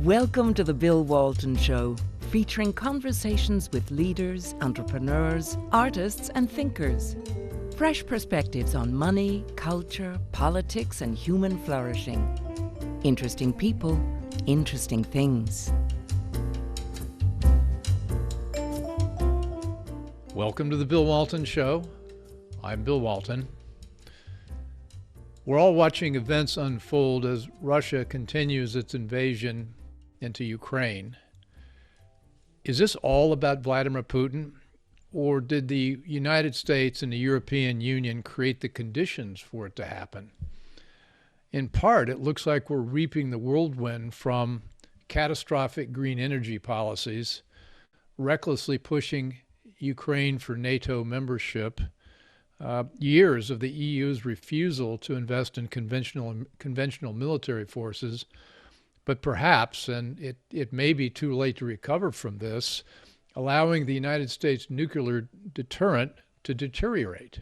Welcome to the Bill Walton Show, featuring conversations with leaders, entrepreneurs, artists, and thinkers. Fresh perspectives on money, culture, politics, and human flourishing. Interesting people, interesting things. Welcome to the Bill Walton Show. I'm Bill Walton. We're all watching events unfold as Russia continues its invasion into Ukraine. Is this all about Vladimir Putin, or did the United States and the European Union create the conditions for it to happen? In part, it looks like we're reaping the whirlwind from catastrophic green energy policies, recklessly pushing Ukraine for NATO membership, years of the EU's refusal to invest in conventional military forces, but perhaps, and it may be too late to recover from this, allowing the United States nuclear deterrent to deteriorate,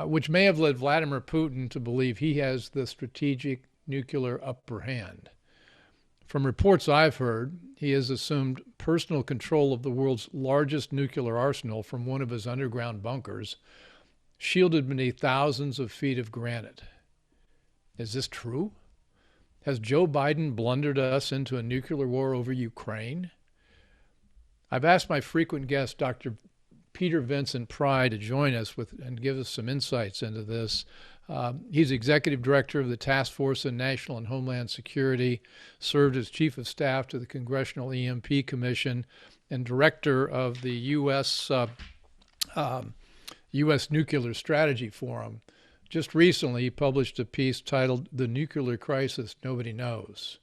which may have led Vladimir Putin to believe he has the strategic nuclear upper hand. From reports I've heard, he has assumed personal control of the world's largest nuclear arsenal from one of his underground bunkers, shielded beneath thousands of feet of granite. Is this true? Has Joe Biden blundered us into a nuclear war over Ukraine? I've asked my frequent guest, Dr. Peter Vincent Pry, to join us and give us some insights into this. He's executive director of the Task Force on National and Homeland Security, served as chief of staff to the congressional EMP Commission, and director of the U.S. Nuclear Strategy Forum. Just recently, he published a piece titled "The Nuclear Crisis Nobody Knows."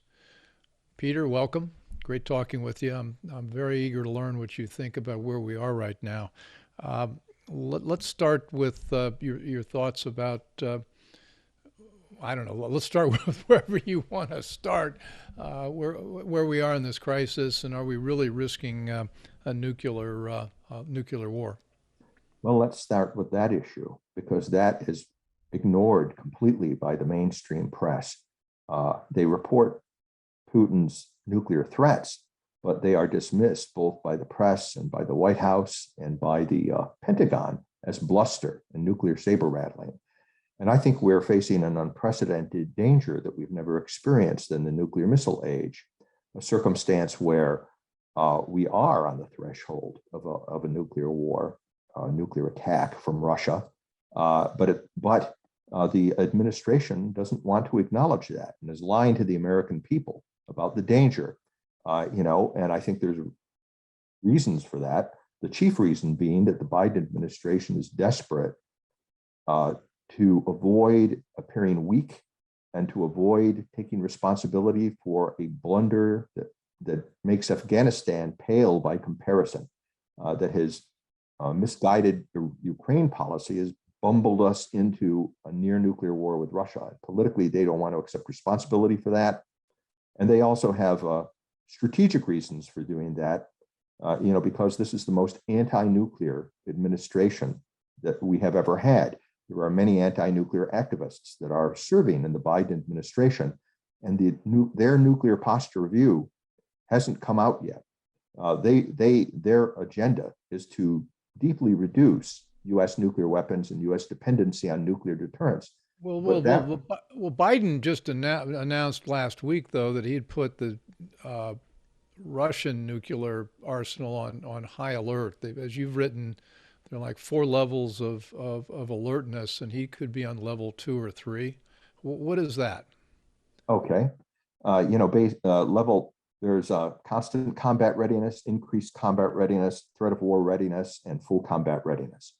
Peter, welcome. Great talking with you. I'm very eager to learn what you think about where we are right now. Let's start with your thoughts about, I don't know, let's start with wherever you want to start, where we are in this crisis, and are we really risking a nuclear war? Well, let's start with that issue, because that is ignored completely by the mainstream press. They report Putin's nuclear threats, but they are dismissed both by the press and by the White House and by the Pentagon as bluster and nuclear saber rattling. And I think we're facing an unprecedented danger that we've never experienced in the nuclear missile age, a circumstance where we are on the threshold of a nuclear war, a nuclear attack from Russia. But the administration doesn't want to acknowledge that and is lying to the American people about the danger, and I think there's reasons for that. The chief reason being that the Biden administration is desperate to avoid appearing weak and to avoid taking responsibility for a blunder that makes Afghanistan pale by comparison, that his misguided Ukraine policy has bumbled us into a near nuclear war with Russia. Politically, they don't want to accept responsibility for that. And they also have strategic reasons for doing that, because this is the most anti-nuclear administration that we have ever had. There are many anti-nuclear activists that are serving in the Biden administration, and their nuclear posture review hasn't come out yet. Their agenda is to deeply reduce U.S. nuclear weapons and U.S. dependency on nuclear deterrence. Well, Biden just announced last week, though, that he had put the Russian nuclear arsenal on high alert. As you've written, there are like 4 levels of alertness, and he could be on level 2 or 3. What is that? Okay. There's constant combat readiness, increased combat readiness, threat of war readiness, and full combat readiness.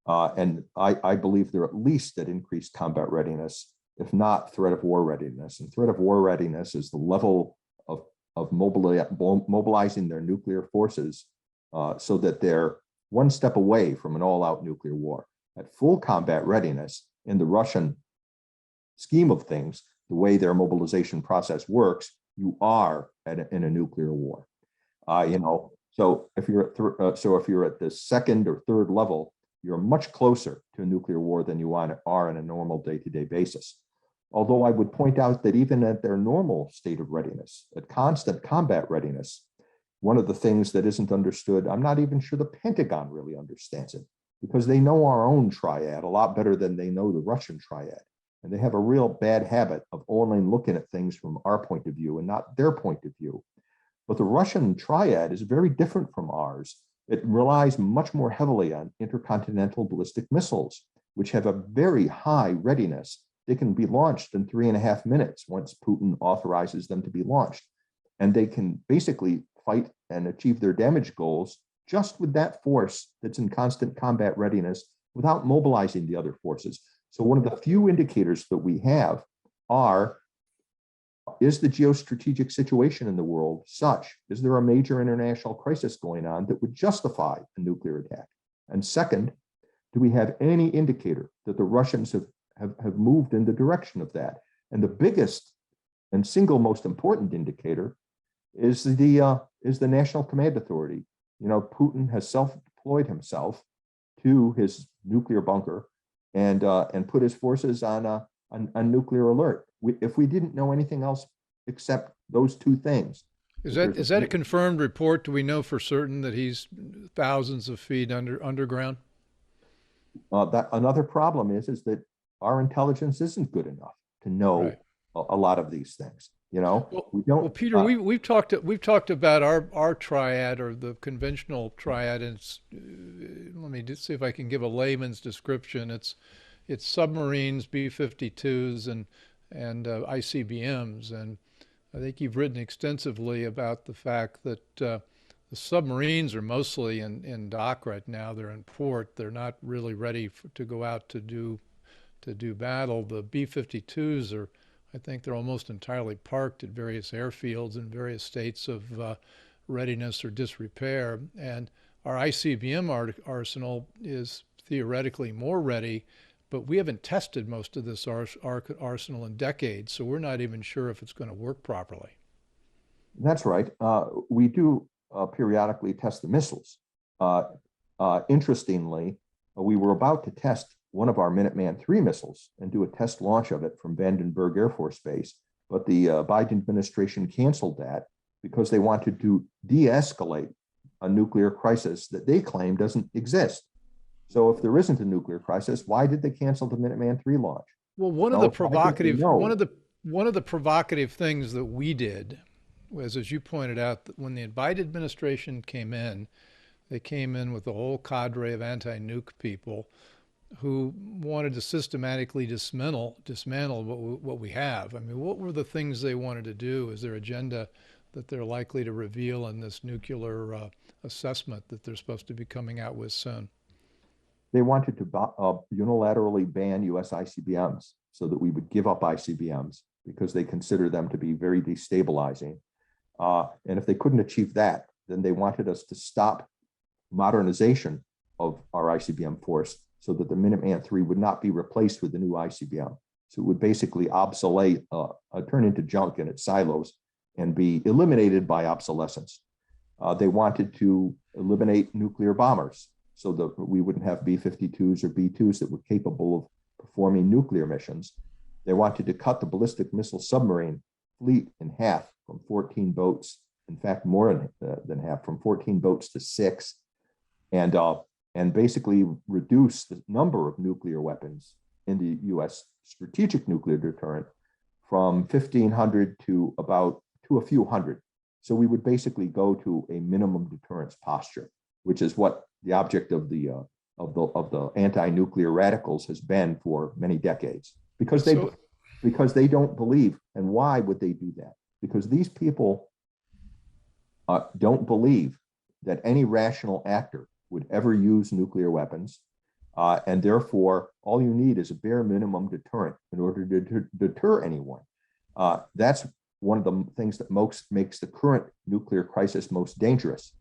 And I believe they're at least at increased combat readiness, if not threat of war readiness. And threat of war readiness is the level of mobilizing their nuclear forces so that they're one step away from an all-out nuclear war. At full combat readiness, in the Russian scheme of things, the way their mobilization process works, you are in a nuclear war. So if you're at the second or third level, you're much closer to a nuclear war than you are on a normal day-to-day basis. Although I would point out that even at their normal state of readiness, at constant combat readiness, one of the things that isn't understood, I'm not even sure the Pentagon really understands it, because they know our own triad a lot better than they know the Russian triad. And they have a real bad habit of only looking at things from our point of view and not their point of view. But the Russian triad is very different from ours. It relies much more heavily on intercontinental ballistic missiles, which have a very high readiness. They can be launched in 3.5 minutes once Putin authorizes them to be launched. And they can basically fight and achieve their damage goals just with that force that's in constant combat readiness without mobilizing the other forces. So one of the few indicators that we have are, is the geostrategic situation in the world such? Is there a major international crisis going on that would justify a nuclear attack? And second, do we have any indicator that the Russians have moved in the direction of that? And the biggest and single most important indicator is the National Command Authority. You know, Putin has self-deployed himself to his nuclear bunker and put his forces on nuclear alert. If we didn't know anything else except those two things. Is that a confirmed report? Do we know for certain that he's thousands of feet underground? That another problem is that our intelligence isn't good enough to know right. a lot of these things. You know, well, we don't. Well, Peter, we've talked about our triad, or the conventional triad, and let me just see if I can give a layman's description. It's submarines, B-52s, and ICBMs, and I think you've written extensively about the fact that the submarines are mostly in dock right now. They're in port. They're not really ready to go out to do battle. The B-52s are, I think they're almost entirely parked at various airfields in various states of readiness or disrepair. And our ICBM arsenal is theoretically more ready, but we haven't tested most of this arsenal in decades, so we're not even sure if it's going to work properly. That's right. We do periodically test the missiles. Interestingly, we were about to test one of our Minuteman III missiles and do a test launch of it from Vandenberg Air Force Base, but the Biden administration canceled that because they wanted to de-escalate a nuclear crisis that they claim doesn't exist. So if there isn't a nuclear crisis, why did they cancel the Minuteman III launch? Well, one of the provocative things that we did was, as you pointed out, that when the Biden administration came in, they came in with a whole cadre of anti-nuke people who wanted to systematically dismantle what we have. I mean, what were the things they wanted to do? Is their agenda that they're likely to reveal in this nuclear assessment that they're supposed to be coming out with soon? They wanted to unilaterally ban U.S. ICBMs so that we would give up ICBMs because they consider them to be very destabilizing. And if they couldn't achieve that, then they wanted us to stop modernization of our ICBM force so that the Minuteman III would not be replaced with the new ICBM. So it would basically obsolete, turn into junk in its silos and be eliminated by obsolescence. They wanted to eliminate nuclear bombers so that we wouldn't have B-52s or B-2s that were capable of performing nuclear missions. They wanted to cut the ballistic missile submarine fleet in half from 14 boats, in fact, more than half, from 14 boats to 6, and basically reduce the number of nuclear weapons in the U.S. strategic nuclear deterrent from 1,500 to a few hundred. So we would basically go to a minimum deterrence posture, which is what the object of the anti-nuclear radicals has been for many decades, because they don't believe. And why would they do that? Because these people don't believe that any rational actor would ever use nuclear weapons, and therefore all you need is a bare minimum deterrent in order to deter anyone. That's one of the things that makes the current nuclear crisis most dangerous.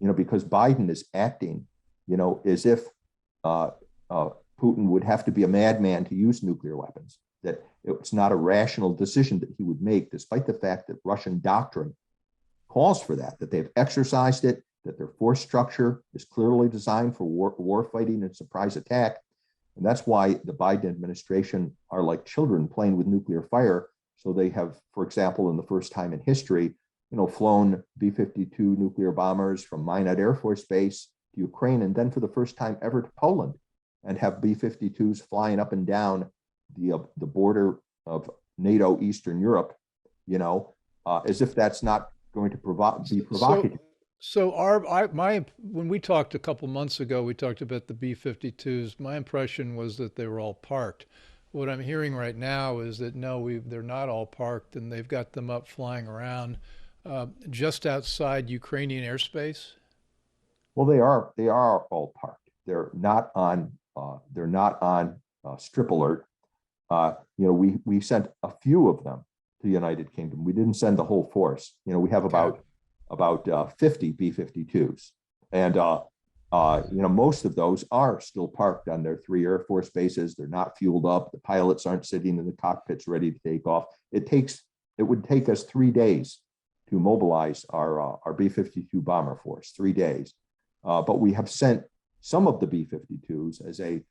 You know, because Biden is acting, you know, as if Putin would have to be a madman to use nuclear weapons, that it's not a rational decision that he would make, despite the fact that Russian doctrine calls for that they've exercised it, that their force structure is clearly designed for war fighting and surprise attack. And that's why the Biden administration are like children playing with nuclear fire. So they have, for example, in the first time in history, flown B-52 nuclear bombers from Minot Air Force Base to Ukraine, and then for the first time ever to Poland, and have B-52s flying up and down the border of NATO Eastern Europe, as if that's not going to be provocative. So when we talked a couple months ago, we talked about the B-52s. My impression was that they were all parked. What I'm hearing right now is that no, they're not all parked, and they've got them up flying around just outside Ukrainian airspace. Well, they are all parked. They're not on strip alert. We sent a few of them to the United Kingdom. We didn't send the whole force. We have about 50 B-52s, and most of those are still parked on their 3 Air Force bases. They're not fueled up. The pilots aren't sitting in the cockpits ready to take off. It would take us 3 days to mobilize our B-52 bomber force, 3 days. But we have sent some of the B-52s as a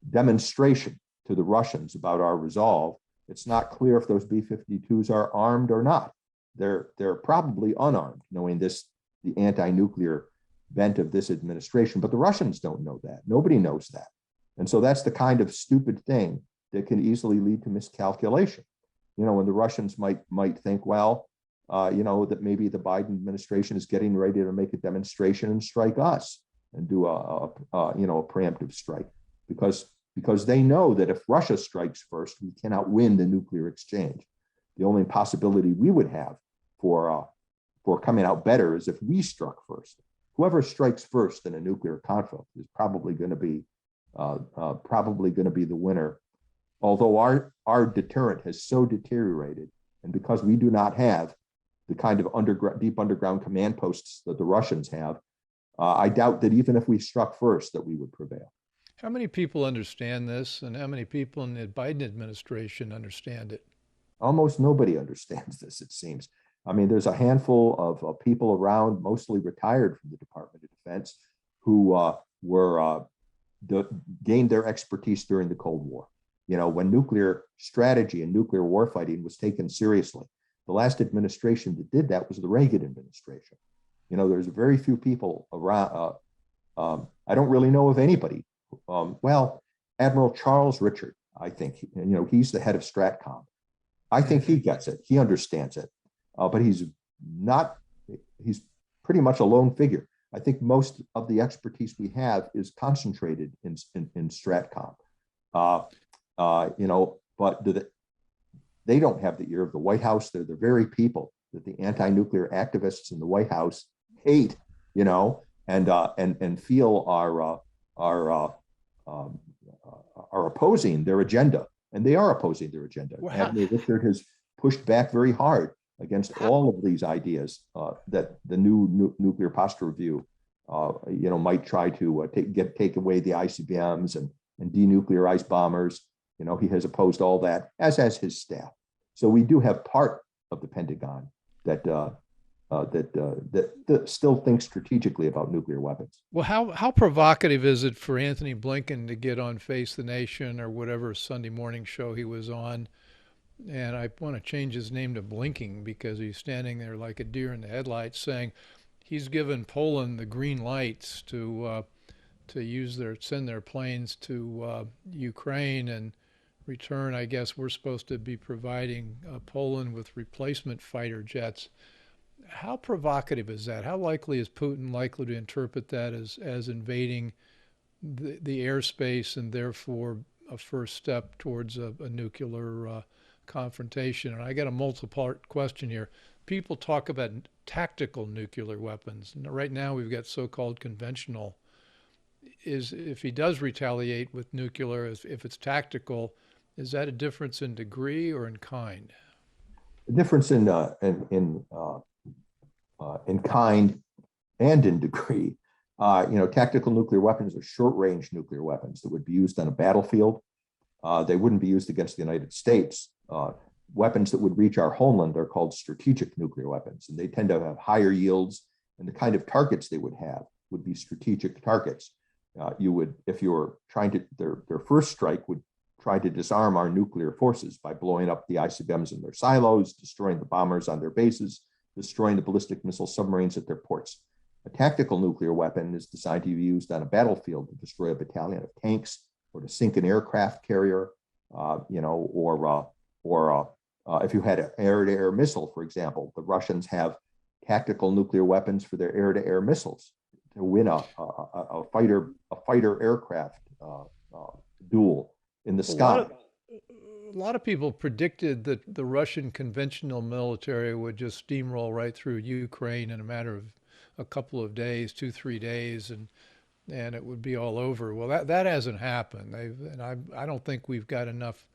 demonstration to the Russians about our resolve. It's not clear if those B-52s are armed or not. They're probably unarmed, knowing the anti-nuclear bent of this administration, but the Russians don't know that. Nobody knows that. And so that's the kind of stupid thing that can easily lead to miscalculation. When the Russians might think, well, that maybe the Biden administration is getting ready to make a demonstration and strike us and do a preemptive strike, because they know that if Russia strikes first, we cannot win the nuclear exchange. The only possibility we would have for coming out better is if we struck first. Whoever strikes first in a nuclear conflict is probably going to be the winner. Although our deterrent has so deteriorated, and because we do not have the kind of deep underground command posts that the Russians have, I doubt that even if we struck first, that we would prevail. How many people understand this, and how many people in the Biden administration understand it? Almost nobody understands this, it seems. I mean, there's a handful of people around, mostly retired from the Department of Defense, who gained their expertise during the Cold War. When nuclear strategy and nuclear warfighting was taken seriously. The last administration that did that was the Reagan administration. There's very few people around. I don't really know of anybody. Admiral Charles Richard, I think, he's the head of Stratcom. I think he gets it. He understands it. But he's pretty much a lone figure. I think most of the expertise we have is concentrated in Stratcom. But they don't have the ear of the White House. They're the very people that the anti-nuclear activists in the White House hate, and feel are opposing their agenda, and they are opposing their agenda. Admiral Richard has pushed back very hard against all of these ideas that the new nuclear posture review, might try to take away the ICBMs and denuclearize bombers. He has opposed all that, as has his staff. So we do have part of the Pentagon that still thinks strategically about nuclear weapons. Well, how provocative is it for Anthony Blinken to get on Face the Nation or whatever Sunday morning show he was on? And I want to change his name to Blinking, because he's standing there like a deer in the headlights saying he's given Poland the green lights to send their planes to Ukraine and return. I guess we're supposed to be providing Poland with replacement fighter jets. How provocative is that? How likely is Putin likely to interpret that as invading the airspace and therefore a first step towards a nuclear confrontation? And I got a multi-part question here. People talk about tactical nuclear weapons. Right now we've got so-called conventional. If he does retaliate with nuclear, if it's tactical, is that a difference in degree or in kind? The difference in kind and in degree. Tactical nuclear weapons are short-range nuclear weapons that would be used on a battlefield. They wouldn't be used against the United States. Weapons that would reach our homeland are called strategic nuclear weapons, and they tend to have higher yields, and the kind of targets they would have would be strategic targets. You would, if you're trying to, their first strike would try to disarm our nuclear forces by blowing up the ICBMs in their silos, destroying the bombers on their bases, destroying the ballistic missile submarines at their ports. A tactical nuclear weapon is designed to be used on a battlefield to destroy a battalion of tanks or to sink an aircraft carrier, or if you had an air-to-air missile, for example, the Russians have tactical nuclear weapons for their air-to-air missiles to win a fighter aircraft duel in the sky. A lot of people predicted that the Russian conventional military would just steamroll right through Ukraine in a matter of a couple of days, 2-3 days, and it would be all over. Well, that hasn't happened. I don't think we've got enough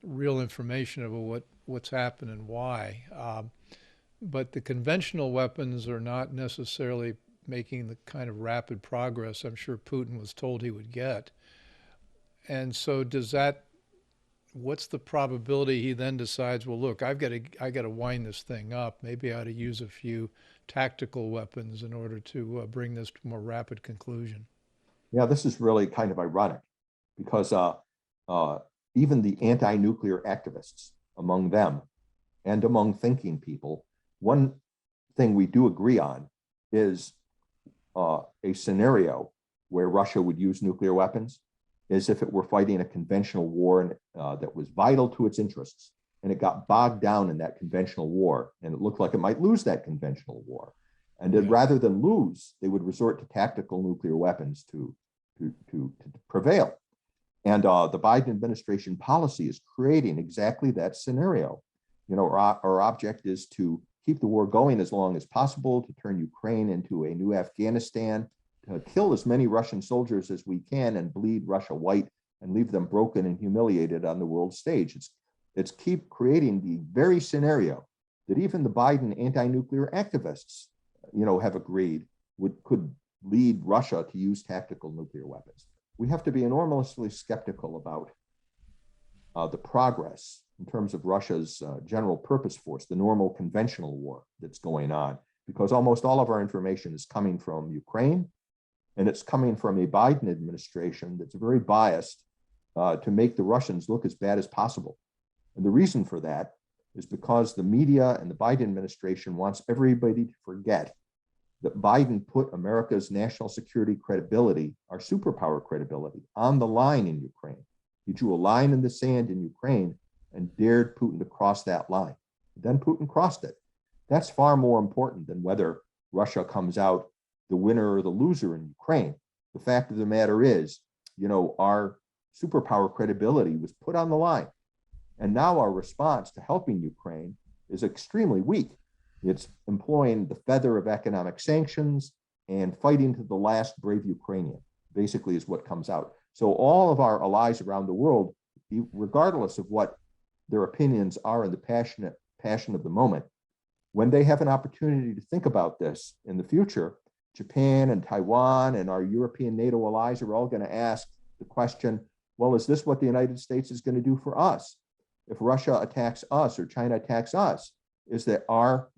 real information about what's happened and why. But the conventional weapons are not necessarily making the kind of rapid progress I'm sure Putin was told he would get. And so what's the probability he then decides, well, look, I got to wind this thing up. Maybe I ought to use a few tactical weapons in order to bring this to a more rapid conclusion. Yeah, this is really kind of ironic because even the anti-nuclear activists among them and among thinking people, one thing we do agree on is a scenario where Russia would use nuclear weapons is if it were fighting a conventional war that was vital to its interests, and it got bogged down in that conventional war, and it looked like it might lose that conventional war. And then rather than lose, they would resort to tactical nuclear weapons to prevail. And the Biden administration policy is creating exactly that scenario. Our object is to keep the war going as long as possible, to turn Ukraine into a new Afghanistan, to kill as many Russian soldiers as we can and bleed Russia white and leave them broken and humiliated on the world stage. It's keep creating the very scenario that even the Biden anti-nuclear activists, have agreed could lead Russia to use tactical nuclear weapons. We have to be enormously skeptical about the progress in terms of Russia's general purpose force, the normal conventional war that's going on, because almost all of our information is coming from Ukraine, and it's coming from a Biden administration that's very biased to make the Russians look as bad as possible. And the reason for that is because the media and the Biden administration wants everybody to forget that Biden put America's national security credibility, our superpower credibility, on the line in Ukraine. He drew a line in the sand in Ukraine and dared Putin to cross that line. Then Putin crossed it. That's far more important than whether Russia comes out the winner or the loser in Ukraine. The fact of the matter is, our superpower credibility was put on the line. And now our response to helping Ukraine is extremely weak. It's employing the feather of economic sanctions and fighting to the last brave Ukrainian, basically is what comes out. So all of our allies around the world, regardless of what their opinions are in the passion of the moment, when they have an opportunity to think about this in the future, Japan and Taiwan and our European NATO allies are all going to ask the question, well, is this what the United States is going to do for us? If Russia attacks us or China attacks us, is that our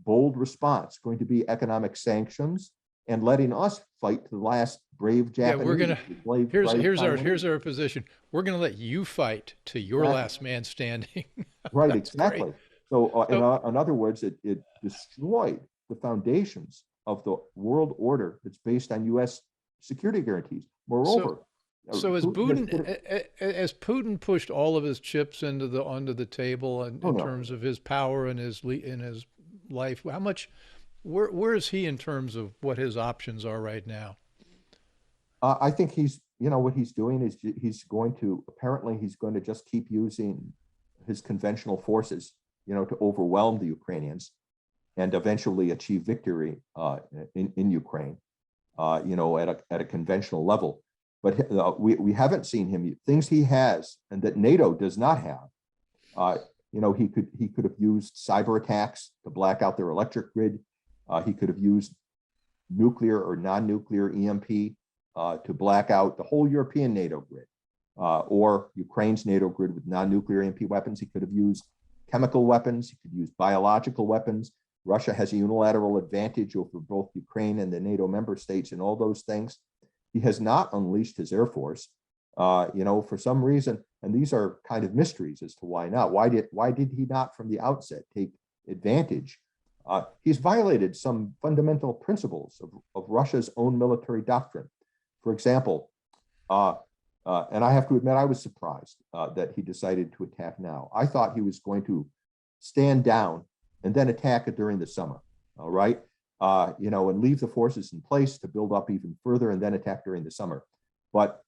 bold response going to be economic sanctions and letting us fight to the last brave Japanese? Yeah, here's our position. We're going to let you fight to your last man standing. Right, exactly. Great. So in other words, it destroyed the foundations of the world order that's based on U.S. security guarantees. Moreover, so as Putin pushed all of his chips onto the table in terms of his power and his life, how much, where is he in terms of what his options are right now? I think what he's doing is he's going to just keep using his conventional forces, to overwhelm the Ukrainians and eventually achieve victory in Ukraine, at a conventional level. But we haven't seen him things he has and that NATO does not have. He could have used cyber attacks to black out their electric grid. He could have used nuclear or non-nuclear EMP to black out the whole European NATO grid, or Ukraine's NATO grid with non-nuclear EMP weapons. He could have used chemical weapons. He could use biological weapons. Russia has a unilateral advantage over both Ukraine and the NATO member states in all those things. He has not unleashed his Air Force. For some reason, and these are kind of mysteries as to why not. Why did he not from the outset take advantage? He's violated some fundamental principles of Russia's own military doctrine. For example, and I have to admit, I was surprised that he decided to attack now. I thought he was going to stand down and then attack it during the summer, all right? And leave the forces in place to build up even further and then attack during the summer. But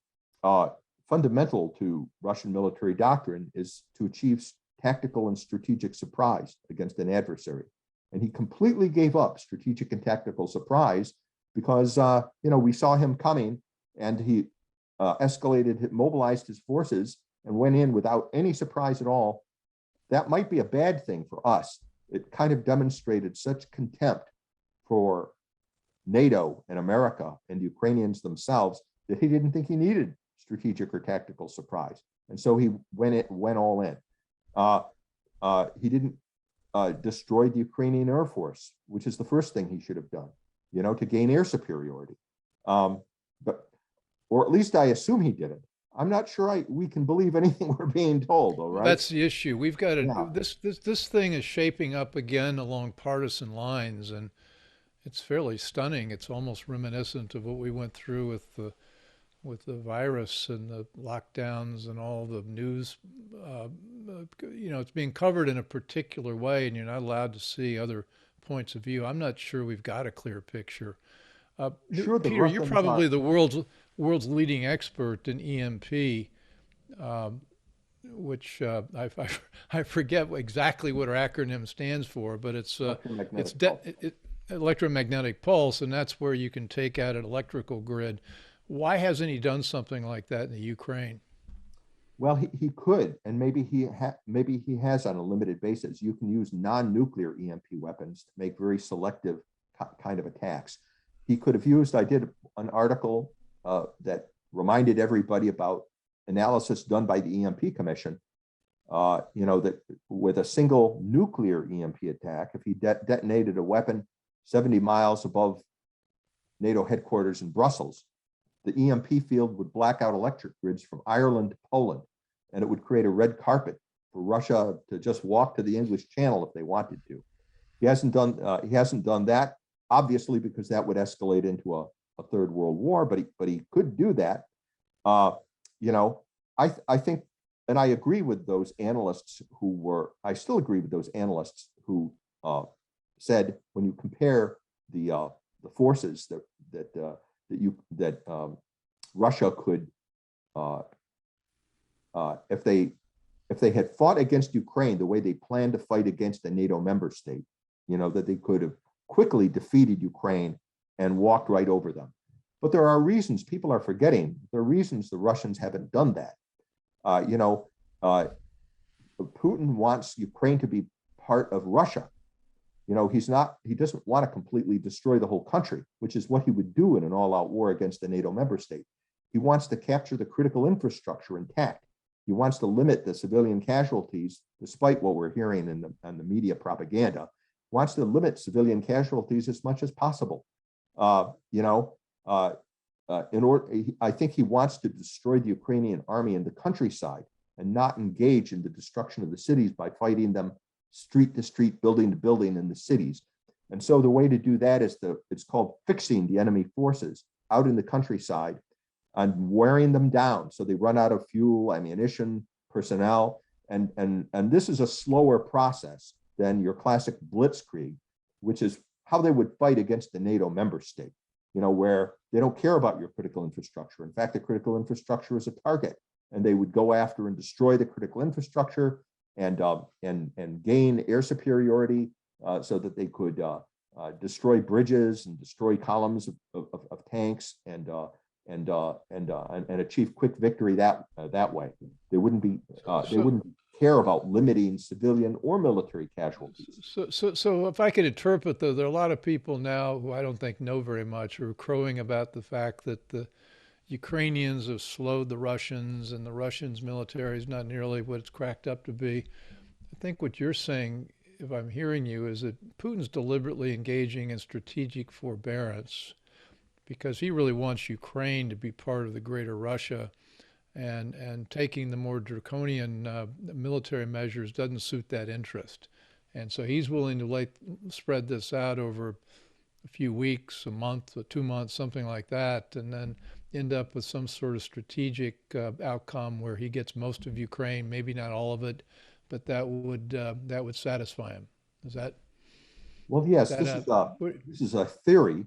fundamental to Russian military doctrine is to achieve tactical and strategic surprise against an adversary. And he completely gave up strategic and tactical surprise because, we saw him coming, and he mobilized his forces and went in without any surprise at all. That might be a bad thing for us. It kind of demonstrated such contempt for NATO and America and the Ukrainians themselves that he didn't think he needed strategic or tactical surprise. And so he went all in. He didn't destroy the Ukrainian Air Force, which is the first thing he should have done, to gain air superiority. Or at least I assume he did it. I'm not sure we can believe anything we're being told, all right? That's the issue. We've got to, this thing is shaping up again along partisan lines, and it's fairly stunning. It's almost reminiscent of what we went through with the virus and the lockdowns and all the news. It's being covered in a particular way, and you're not allowed to see other points of view. I'm not sure we've got a clear picture. Sure, Peter, you're probably the world's leading expert in EMP, which I forget exactly what our acronym stands for, but it's electromagnetic pulse, and that's where you can take out an electrical grid. Why hasn't he done something like that in the Ukraine? Well, he could, and maybe he has on a limited basis. You can use non-nuclear EMP weapons to make very selective kind of attacks. He could have used. I did an article that reminded everybody about analysis done by the EMP Commission. That with a single nuclear EMP attack, if he detonated a weapon 70 miles above NATO headquarters in Brussels, the EMP field would black out electric grids from Ireland to Poland, and it would create a red carpet for Russia to just walk to the English Channel if they wanted to. He hasn't done that, obviously, because that would escalate into a third world war. But he could do that. I think, and I agree with those analysts I still agree with those analysts who said when you compare the forces that Russia could, if they had fought against Ukraine the way they planned to fight against a NATO member state, that they could have quickly defeated Ukraine and walked right over them. But there are reasons people are forgetting. There are reasons the Russians haven't done that. Putin wants Ukraine to be part of Russia. He doesn't want to completely destroy the whole country, which is what he would do in an all-out war against a NATO member state. He wants to capture the critical infrastructure intact. He wants to limit the civilian casualties, despite what we're hearing in the media propaganda. He wants to limit civilian casualties as much as possible. I think he wants to destroy the Ukrainian army in the countryside and not engage in the destruction of the cities by fighting them street to street, building to building in the cities. And so the way to do that is it's called fixing the enemy forces out in the countryside and wearing them down so they run out of fuel, ammunition, personnel. And this is a slower process than your classic blitzkrieg, which is how they would fight against the NATO member state, where they don't care about your critical infrastructure. In fact, the critical infrastructure is a target, and they would go after and destroy the critical infrastructure and gain air superiority so that they could destroy bridges and destroy columns of tanks and achieve quick victory that way. They wouldn't care about limiting civilian or military casualties. So if I could interpret, though, there are a lot of people now who I don't think know very much who are crowing about the fact that the Ukrainians have slowed the Russians and the Russians' military is not nearly what it's cracked up to be. I think what you're saying, if I'm hearing you, is that Putin's deliberately engaging in strategic forbearance because he really wants Ukraine to be part of the greater Russia, and taking the more draconian military measures doesn't suit that interest. And so he's willing to spread this out over a few weeks, a month, or 2 months, something like that, and then end up with some sort of strategic outcome where he gets most of Ukraine, maybe not all of it, but that would satisfy him. Is that? Well, yes, this is a theory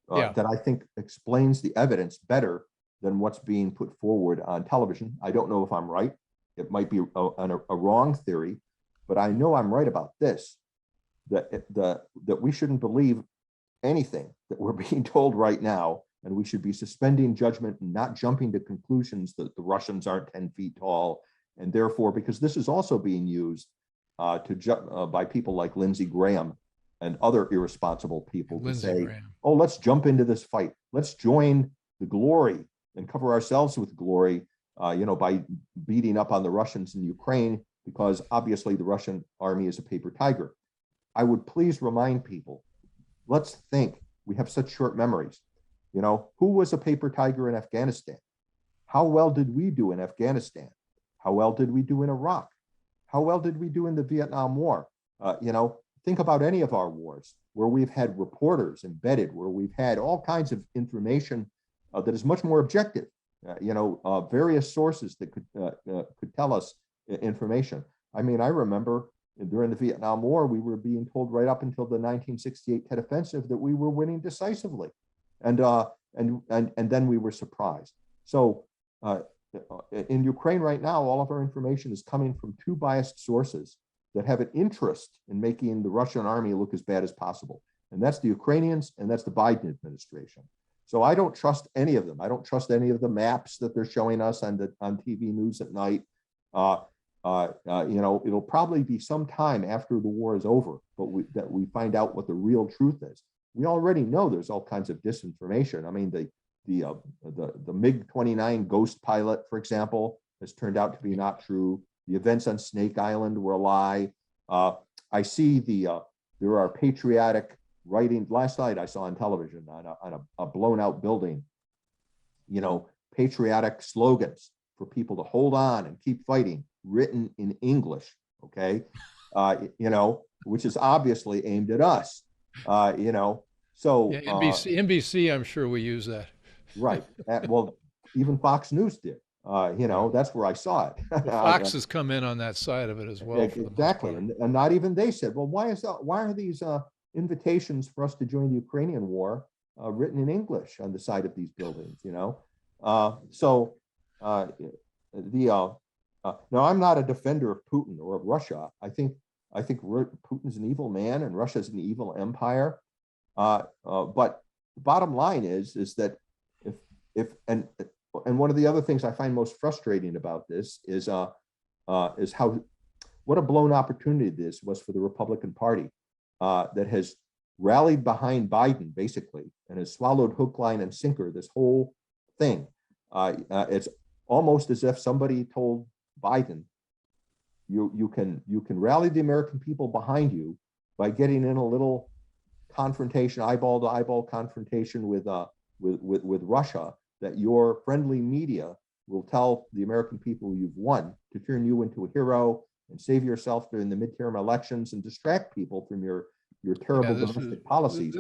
that I think explains the evidence better than what's being put forward on television. I don't know if I'm right. It might be a wrong theory, but I know I'm right about this, that we shouldn't believe anything that we're being told right now, and we should be suspending judgment and not jumping to conclusions that the Russians aren't 10 feet tall, and therefore, because this is also being used by people like Lindsey Graham and other irresponsible people to say, oh, let's jump into this fight. Let's join the glory and cover ourselves with glory, by beating up on the Russians in Ukraine, because obviously the Russian army is a paper tiger. I would please remind people, let's think. We have such short memories. Who was a paper tiger in Afghanistan? How well did we do in Afghanistan? How well did we do in Iraq? How well did we do in the Vietnam War? Think about any of our wars where we've had reporters embedded, where we've had all kinds of information that is much more objective. Various sources that could tell us information. I mean, I remember during the Vietnam War, we were being told right up until the 1968 Tet Offensive that we were winning decisively, and then we were surprised. So in Ukraine right now, all of our information is coming from two biased sources that have an interest in making the Russian army look as bad as possible, and that's the Ukrainians and that's the Biden administration. So I don't trust any of them. I don't trust any of the maps that they're showing us on TV news at night. It'll probably be some time after the war is over, but that we find out what the real truth is. We already know there's all kinds of disinformation. I mean, the MiG-29 ghost pilot, for example, has turned out to be not true. The events on Snake Island were a lie. I see there are patriotic writing. Last night I saw on television on a blown out building, patriotic slogans for people to hold on and keep fighting, written in English, okay, which is obviously aimed at us, So NBC, I'm sure we use that. Right. Well, even Fox News did. That's where I saw it. Fox has come in on that side of it as well. Exactly, and not even they said, well, why are these invitations for us to join the Ukrainian war written in English on the side of these buildings? Now, I'm not a defender of Putin or of Russia. I think Putin's an evil man and Russia's an evil empire. But the bottom line is that and one of the other things I find most frustrating about this is what a blown opportunity this was for the Republican Party that has rallied behind Biden basically and has swallowed hook, line, and sinker this whole thing. It's almost as if somebody told Biden, you can rally the American people behind you by getting in a little confrontation, eyeball to eyeball confrontation with Russia, that your friendly media will tell the American people you've won to turn you into a hero and save yourself during the midterm elections and distract people from your terrible domestic policies.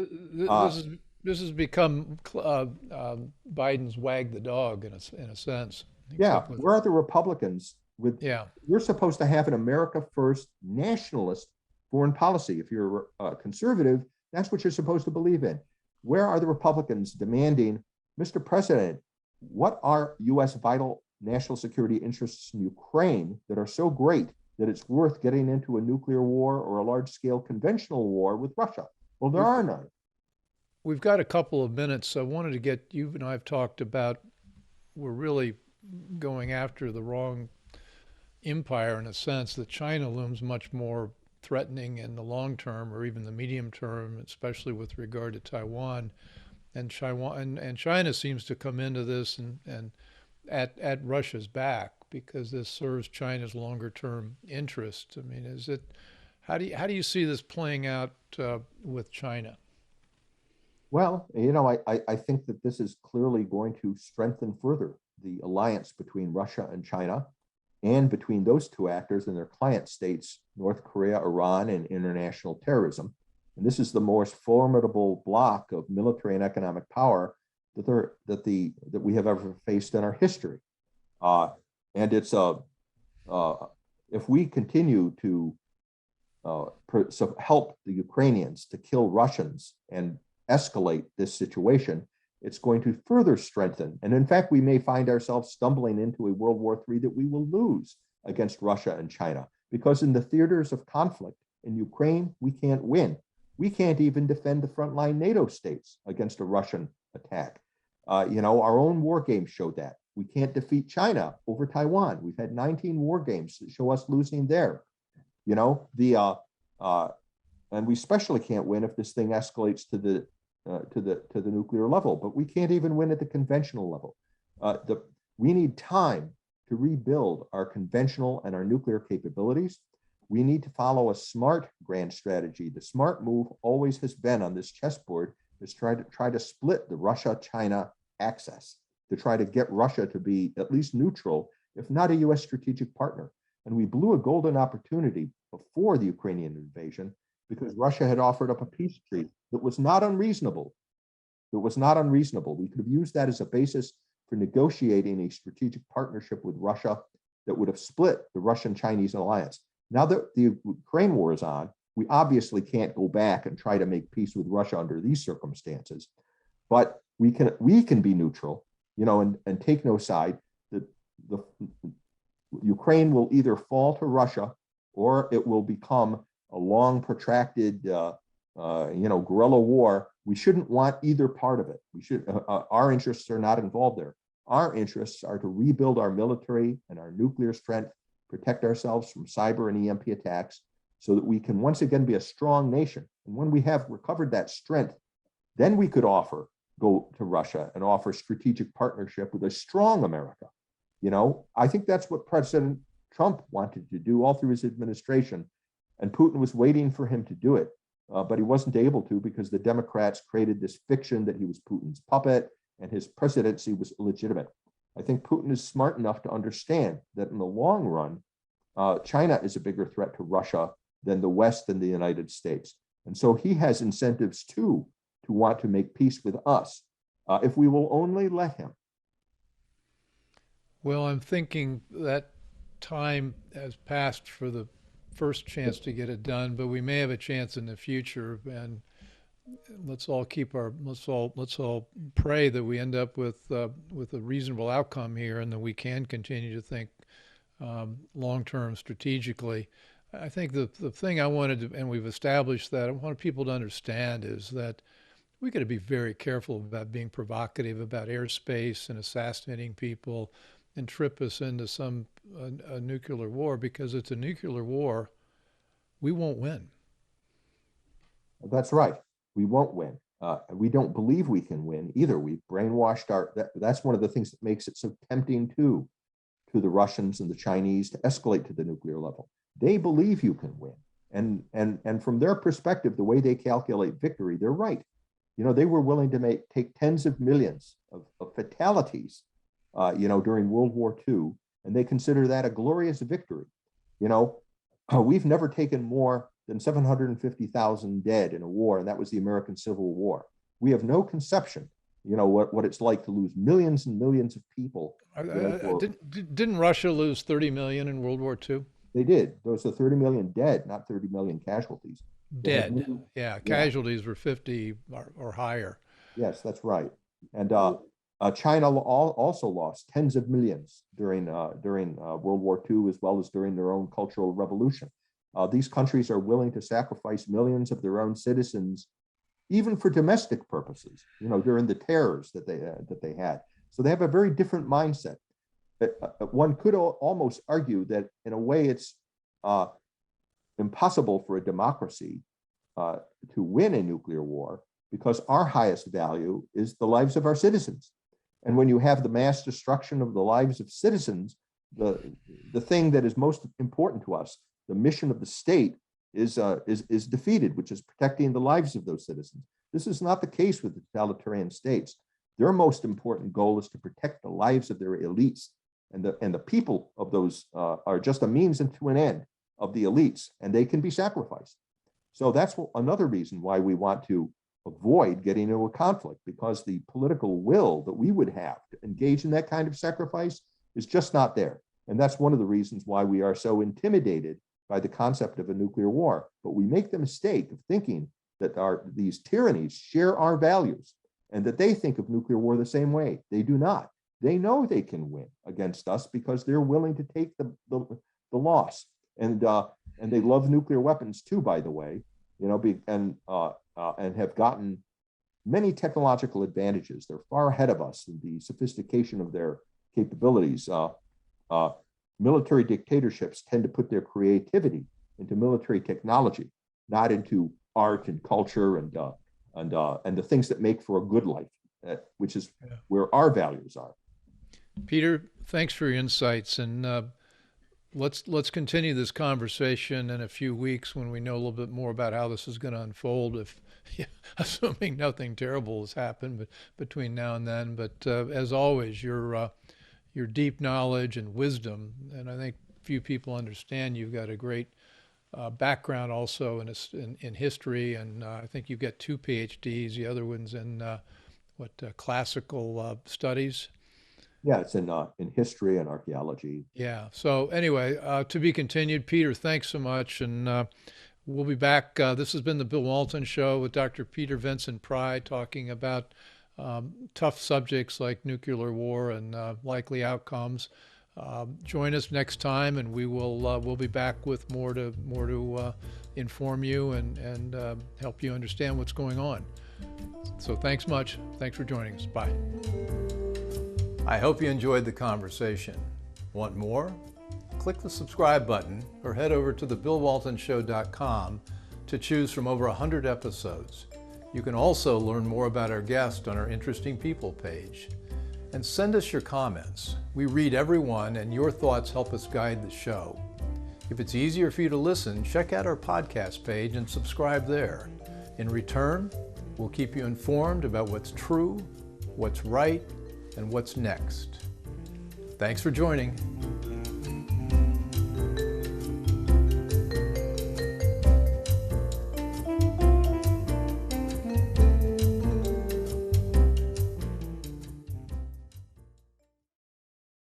This has become Biden's wag the dog in a sense. Yeah, where are the Republicans? We're supposed to have an America First nationalist foreign policy. If you're a conservative, that's what you're supposed to believe in. Where are the Republicans demanding, Mr. President, what are U.S. vital national security interests in Ukraine that are so great that it's worth getting into a nuclear war or a large-scale conventional war with Russia? Well, there are none. We've got a couple of minutes. I wanted to get, you and I have talked about, we're really going after the wrong empire in a sense, that China looms much more threatening in the long term or even the medium term, especially with regard to Taiwan. And China seems to come into this and at Russia's back, because this serves China's longer term interest. I mean, how do you see this playing out with China? Well, I think that this is clearly going to strengthen further the alliance between Russia and China and between those two actors and their client states, North Korea, Iran, and international terrorism. And this is the most formidable block of military and economic power that we have ever faced in our history. And it's if we continue to help the Ukrainians to kill Russians and escalate this situation, it's going to further strengthen. And in fact, we may find ourselves stumbling into a World War III that we will lose against Russia and China, because in the theaters of conflict in Ukraine, we can't win. We can't even defend the frontline NATO states against a Russian attack. Our own war games showed that. We can't defeat China over Taiwan. We've had 19 war games that show us losing there. And we especially can't win if this thing escalates to the nuclear level. But we can't even win at the conventional level. We need time to rebuild our conventional and our nuclear capabilities. We need to follow a smart grand strategy. The smart move always has been on this chessboard is try to split the Russia-China axis, to try to get Russia to be at least neutral, if not a U.S. strategic partner. And we blew a golden opportunity before the Ukrainian invasion because Russia had offered up a peace treaty that was not unreasonable. It was not unreasonable. We could have used that as a basis for negotiating a strategic partnership with Russia that would have split the Russian-Chinese alliance. Now that the Ukraine war is on, we obviously can't go back and try to make peace with Russia under these circumstances, but we can be neutral, and take no side. The Ukraine will either fall to Russia or it will become a long, protracted, guerrilla war. We shouldn't want either part of it. Our interests are not involved there. Our interests are to rebuild our military and our nuclear strength, protect ourselves from cyber and EMP attacks, so that we can once again be a strong nation. And when we have recovered that strength, then we could go to Russia and offer strategic partnership with a strong America. I think that's what President Trump wanted to do all through his administration. And Putin was waiting for him to do it, but he wasn't able to because the Democrats created this fiction that he was Putin's puppet and his presidency was illegitimate. I think Putin is smart enough to understand that in the long run, China is a bigger threat to Russia than the West and the United States. And so he has incentives too to want to make peace with us, if we will only let him. Well, I'm thinking that time has passed for the first chance to get it done, but we may have a chance in the future. And let's all pray that we end up with a reasonable outcome here, and that we can continue to think long-term strategically. I think the thing I wanted to, and we've established that, I want people to understand is that we got to be very careful about being provocative about airspace and assassinating people and trip us into some a nuclear war, because it's a nuclear war. We won't win. That's right. We won't win. We don't believe we can win either. We've brainwashed that's one of the things that makes it so tempting to the Russians and the Chinese to escalate to the nuclear level. They believe you can win. And from their perspective, the way they calculate victory, they're right. They were willing to take tens of millions of fatalities, during World War II, and they consider that a glorious victory. We've never taken more than 750,000 dead in a war, and that was the American Civil War. We have no conception, what it's like to lose millions and millions of people. Didn't Russia lose 30 million in World War II? They did. Those are 30 million dead, not 30 million casualties. Dead. Yeah, casualties were 50 or higher. Yes, that's right. And China also lost tens of millions during World War II, as well as during their own Cultural Revolution. These countries are willing to sacrifice millions of their own citizens, even for domestic purposes, during the terrors that they had. So they have a very different mindset. One could almost argue that in a way it's impossible for a democracy to win a nuclear war, because our highest value is the lives of our citizens. And when you have the mass destruction of the lives of citizens, the thing that is most important to us, the mission of the state, is defeated, which is protecting the lives of those citizens. This is not the case with the totalitarian states. Their most important goal is to protect the lives of their elites, and the people of those are just a means to an end of the elites, and they can be sacrificed. So that's another reason why we want to avoid getting into a conflict, because the political will that we would have to engage in that kind of sacrifice is just not there. And that's one of the reasons why we are so intimidated by the concept of a nuclear war. But we make the mistake of thinking that these tyrannies share our values and that they think of nuclear war the same way. They do not. They know they can win against us because they're willing to take the loss. And they love nuclear weapons too, by the way, and have gotten many technological advantages. They're far ahead of us in the sophistication of their capabilities. Military dictatorships tend to put their creativity into military technology, not into art and culture and the things that make for a good life, which is where our values are. Peter, thanks for your insights, and let's continue this conversation in a few weeks when we know a little bit more about how this is going to unfold, assuming nothing terrible has happened between now and then. But as always, your deep knowledge and wisdom, and I think few people understand you've got a great background also in history, and I think you've got 2 PhDs. The other one's in classical studies. Yeah, it's in history and archaeology. Yeah. So anyway, to be continued. Peter, thanks so much, and we'll be back. This has been the Bill Walton Show with Dr. Peter Vincent Pry, talking about tough subjects like nuclear war and likely outcomes. Join us next time, and we'll be back with more to inform you and help you understand what's going on. So thanks much. Thanks for joining us. Bye. I hope you enjoyed the conversation. Want more? Click the subscribe button or head over to thebillwaltonshow.com to choose from over 100 episodes. You can also learn more about our guest on our Interesting People page. And send us your comments. We read every one, and your thoughts help us guide the show. If it's easier for you to listen, check out our podcast page and subscribe there. In return, we'll keep you informed about what's true, what's right, and what's next. Thanks for joining.